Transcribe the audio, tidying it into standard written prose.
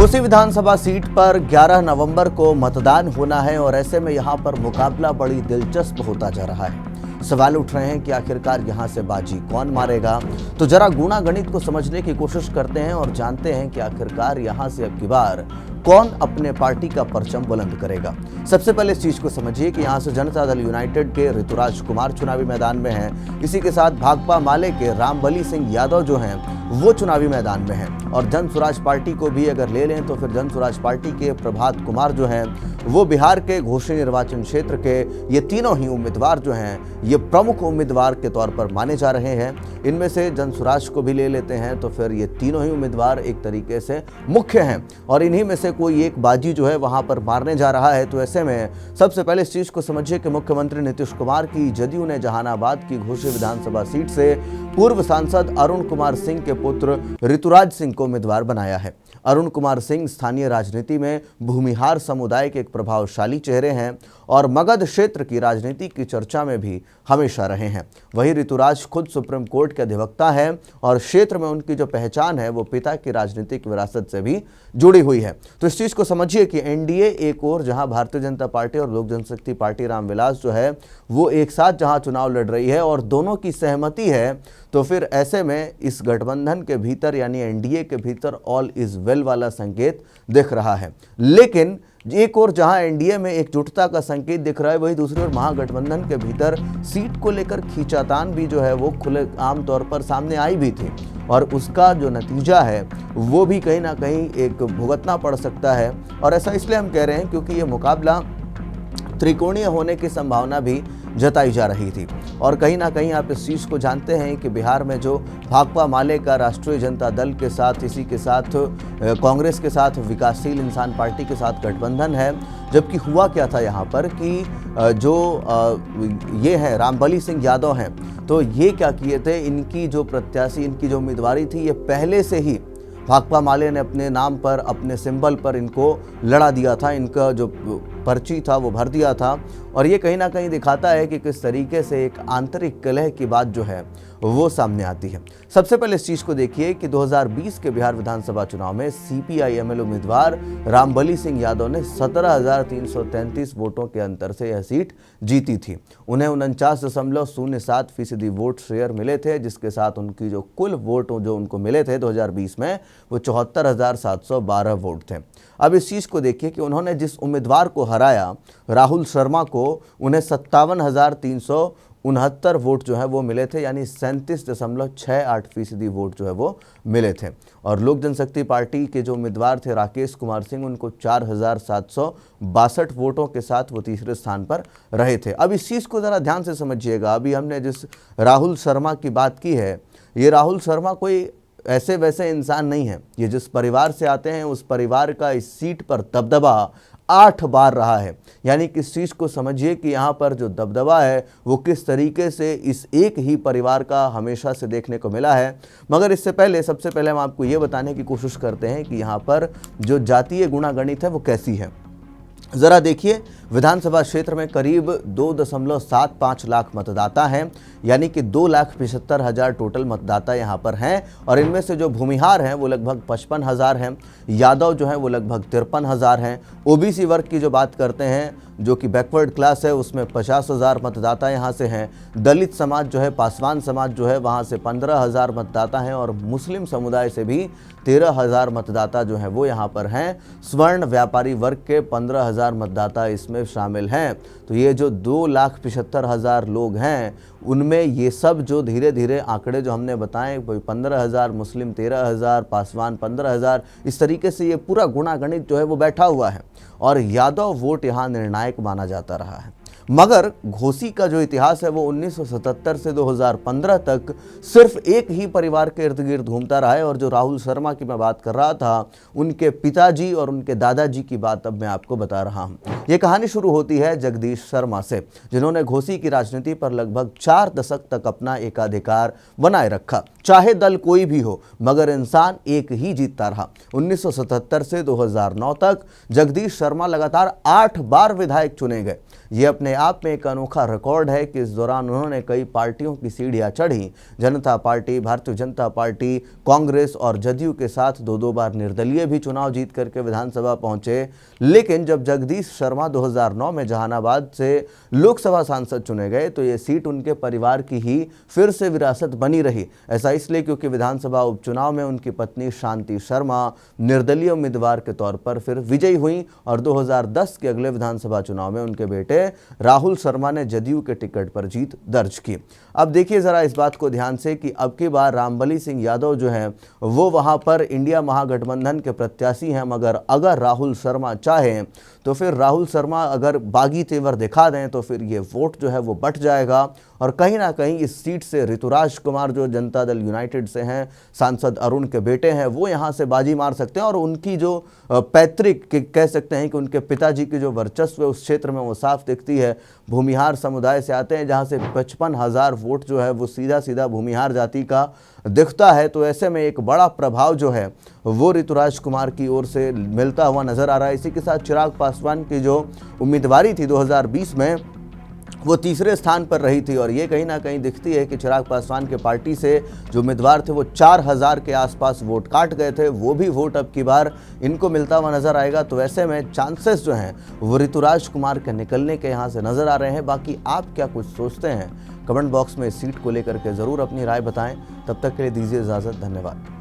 घोसी विधानसभा seat पर 11 नवंबर को मतदान होना है और ऐसे में यहां पर मुकाबला बड़ी दिलचस्प होता जा रहा है। सवाल उठ रहे हैं कि आखिरकार यहां से बाजी कौन मारेगा। तो जरा गुणा गणित को समझने की कोशिश करते हैं और जानते हैं कि आखिरकार यहां से अब की बार कौन अपने पार्टी का परचम बुलंद करेगा। सबसे पहले इस चीज को समझिए कि यहां से जनता दल यूनाइटेड के ऋतुराज कुमार चुनावी मैदान में हैं। इसी के साथ भाकपा माले के रामबली सिंह यादव जो हैं वो चुनावी मैदान में हैं। और जन स्वराज पार्टी को भी अगर ले लें तो फिर जन स्वराज पार्टी के प्रभात कुमार जो हैं वो बिहार के घोसी निर्वाचन क्षेत्र के ये तीनों ही उम्मीदवार जो हैं ये प्रमुख उम्मीदवार के तौर पर माने जा रहे हैं। इनमें से जन स्वराज को भी ले लेते हैं तो फिर ये तीनों ही उम्मीदवार एक तरीके से मुख्य हैं और इन्हीं में से कोई एक बाजी जो है वहां पर मारने जा रहा है। तो ऐसे में सबसे पहले इस चीज को समझिए कि मुख्यमंत्री नीतीश कुमार की जदयू ने जहानाबाद की घोसी विधानसभा सीट से पूर्व सांसद अरुण कुमार सिंह के पुत्र ऋतुराज सिंह को उम्मीदवार बनाया है। अरुण कुमार सिंह स्थानीय राजनीति में भूमिहार समुदाय के एक प्रभावशाली चेहरे हैं और मगध क्षेत्र की राजनीति की चर्चा में भी हमेशा रहे हैं। वहीं ऋतुराज खुद सुप्रीम कोर्ट के अधिवक्ता हैं और क्षेत्र में उनकी जो पहचान है वो पिता की राजनीतिक विरासत से भी जुड़ी हुई है। तो इस चीज को समझिए कि एनडीए एक और जहां भारतीय जनता पार्टी और लोक जनशक्ति पार्टी रामविलास जो है वो एक साथ जहां चुनाव लड़ रही है और दोनों की सहमति है, तो फिर ऐसे में इस गठबंधन के भीतर यानी एनडीए के भीतर ऑल इज वेल वाला संकेत दिख रहा है। लेकिन एक और जहां एनडीए में एकजुटता का संकेत दिख रहा है वही दूसरी ओर महागठबंधन के भीतर सीट को लेकर खींचातान भी जो है वो खुले आम तौर पर सामने आई भी थी और उसका जो नतीजा है वो भी कहीं ना कहीं एक भुगतना पड़ सकता है। और ऐसा इसलिए हम कह रहे हैं क्योंकि ये मुकाबला त्रिकोणीय होने की संभावना भी जताई जा रही थी। और कहीं ना कहीं आप इस चीज़ को जानते हैं कि बिहार में जो भाकपा माले का राष्ट्रीय जनता दल के साथ इसी के साथ कांग्रेस के साथ विकासशील इंसान पार्टी के साथ गठबंधन है। जबकि हुआ क्या था यहाँ पर कि जो ये है रामबली सिंह यादव हैं तो ये क्या किए थे, इनकी जो प्रत्याशी इनकी जो उम्मीदवारी थी ये पहले से ही भाकपा माले ने अपने नाम पर अपने सिंबल पर इनको लड़ा दिया था, इनका जो पर्ची था वो भर दिया था। और ये कहीं ना कहीं दिखाता है कि किस तरीके से एक आंतरिक कलह की बात जो है वो सामने आती है। सबसे पहले इस चीज़ को देखिए कि 2020 के बिहार विधानसभा चुनाव में सीपीआई-एमएल उम्मीदवार रामबली सिंह यादव ने 17,333 वोटों के अंतर से यह सीट जीती थी। उन्हें 49.07% वोट शेयर मिले थे, जिसके साथ उनकी जो कुल वोट जो उनको मिले थे 2020 में वो 74,712 वोट थे। अब इस चीज़ को देखिए कि उन्होंने जिस उम्मीदवार को हराया राहुल शर्मा को, उन्हें 57,369 वोट जो है वो मिले थे, यानी 37.68% वोट जो है वो मिले थे। और लोक जनशक्ति पार्टी के जो उम्मीदवार थे राकेश कुमार सिंह, उनको 4,762 वोटों के साथ वो तीसरे स्थान पर रहे थे। अब इस चीज़ को ज़रा ध्यान से समझिएगा। अभी हमने जिस राहुल शर्मा की बात की है, ये राहुल शर्मा कोई ऐसे वैसे इंसान नहीं है। ये जिस परिवार से आते हैं उस परिवार का इस सीट पर दबदबा 8 बार रहा है। यानी कि इस चीज़ को समझिए कि यहाँ पर जो दबदबा है वो किस तरीके से इस एक ही परिवार का हमेशा से देखने को मिला है। मगर इससे पहले सबसे पहले हम आपको ये बताने की कोशिश करते हैं कि यहाँ पर जो जातीय गुणागणित है वो कैसी है। ज़रा देखिए, विधानसभा क्षेत्र में करीब 2.75 लाख मतदाता हैं, यानी कि 2,75,000 टोटल मतदाता यहाँ पर हैं। और इनमें से जो भूमिहार हैं वो लगभग 55,000 हैं, यादव जो हैं वो लगभग 53,000 हैं। ओबीसी वर्ग की जो बात करते हैं जो कि बैकवर्ड क्लास है उसमें 50,000 मतदाता यहाँ से हैं। दलित समाज जो है, पासवान समाज जो है वहाँ से 15,000 मतदाता हैं और मुस्लिम समुदाय से भी 13,000 मतदाता जो हैं वो यहाँ पर हैं। स्वर्ण व्यापारी वर्ग के 15,000 मतदाता इसमें शामिल हैं। तो ये जो 2,75,000 लोग हैं उनमें ये सब जो धीरे धीरे आंकड़े जो हमने बताए 15,000 मुस्लिम, 13,000 पासवान, 15,000, इस तरीके से ये पूरा गुणागणित जो है वो बैठा हुआ है। और यादव वोट यहाँ निर्णायक माना जाता रहा है। मगर घोसी का जो इतिहास है वो 1977 से 2015 तक सिर्फ एक ही परिवार के इर्द गिर्द घूमता रहा है। और जो राहुल शर्मा की मैं बात कर रहा था उनके पिताजी और उनके दादाजी की बात अब मैं आपको बता रहा हूँ। ये कहानी शुरू होती है जगदीश शर्मा से, जिन्होंने घोसी की राजनीति पर लगभग 4 दशक तक अपना एकाधिकार बनाए रखा। चाहे दल कोई भी हो मगर इंसान एक ही जीतता रहा। 1977 से 2009 तक जगदीश शर्मा लगातार 8 बार विधायक चुने गए। ये अपने अपने आप में एक अनोखा रिकॉर्ड है कि इस दौरान उन्होंने कई पार्टियों की सीढ़ियां चढ़ी। जनता पार्टी, भारतीय जनता पार्टी, कांग्रेस और जदयू के साथ दो बार निर्दलीय भी चुनाव जीत करके विधानसभा पहुंचे। लेकिन जब जगदीश शर्मा 2009 में जहानाबाद से लोकसभा सांसद चुने गए तो ये सीट उनके परिवार की ही फिर से विरासत बनी रही। ऐसा इसलिए क्योंकि विधानसभा उपचुनाव में उनकी पत्नी शांति शर्मा निर्दलीय उम्मीदवार के तौर पर फिर विजयी हुई और 2010 के अगले विधानसभा चुनाव में उनके बेटे राहुल शर्मा ने जदयू के टिकट पर जीत दर्ज की। अब देखिए जरा इस बात को ध्यान से कि अब की बार रामबली सिंह यादव जो हैं वो वहां पर इंडिया महागठबंधन के प्रत्याशी हैं, मगर अगर राहुल शर्मा चाहें तो फिर राहुल शर्मा अगर बागी तेवर दिखा दें तो फिर ये वोट जो है वो बट जाएगा और कहीं ना कहीं इस सीट से ऋतुराज कुमार जो जनता दल यूनाइटेड से हैं, सांसद अरुण के बेटे हैं, वो यहाँ से बाजी मार सकते हैं और उनकी जो पैतृक कह सकते हैं कि उनके पिताजी की जो वर्चस्व है उस क्षेत्र में वो साफ दिखती है। भूमिहार समुदाय से आते हैं जहाँ से 55,000 वोट जो है वो सीधा सीधा भूमिहार जाति का दिखता है। तो ऐसे में एक बड़ा प्रभाव जो है वो ऋतुराज कुमार की ओर से मिलता हुआ नजर आ रहा है। इसी के साथ चिराग पासवान की जो उम्मीदवारी थी 2020 में वो तीसरे स्थान पर रही थी और ये कहीं ना कहीं दिखती है कि चिराग पासवान के पार्टी से जो उम्मीदवार थे वो 4,000 के आसपास वोट काट गए थे, वो भी वोट अब की बार इनको मिलता हुआ नजर आएगा। तो ऐसे में चांसेस जो हैं वो ऋतुराज कुमार के निकलने के यहाँ से नजर आ रहे हैं। बाकी आप क्या कुछ सोचते हैं कमेंट बॉक्स में इस सीट को लेकर के ज़रूर अपनी राय बताएं। तब तक के लिए दीजिए इजाज़त, धन्यवाद।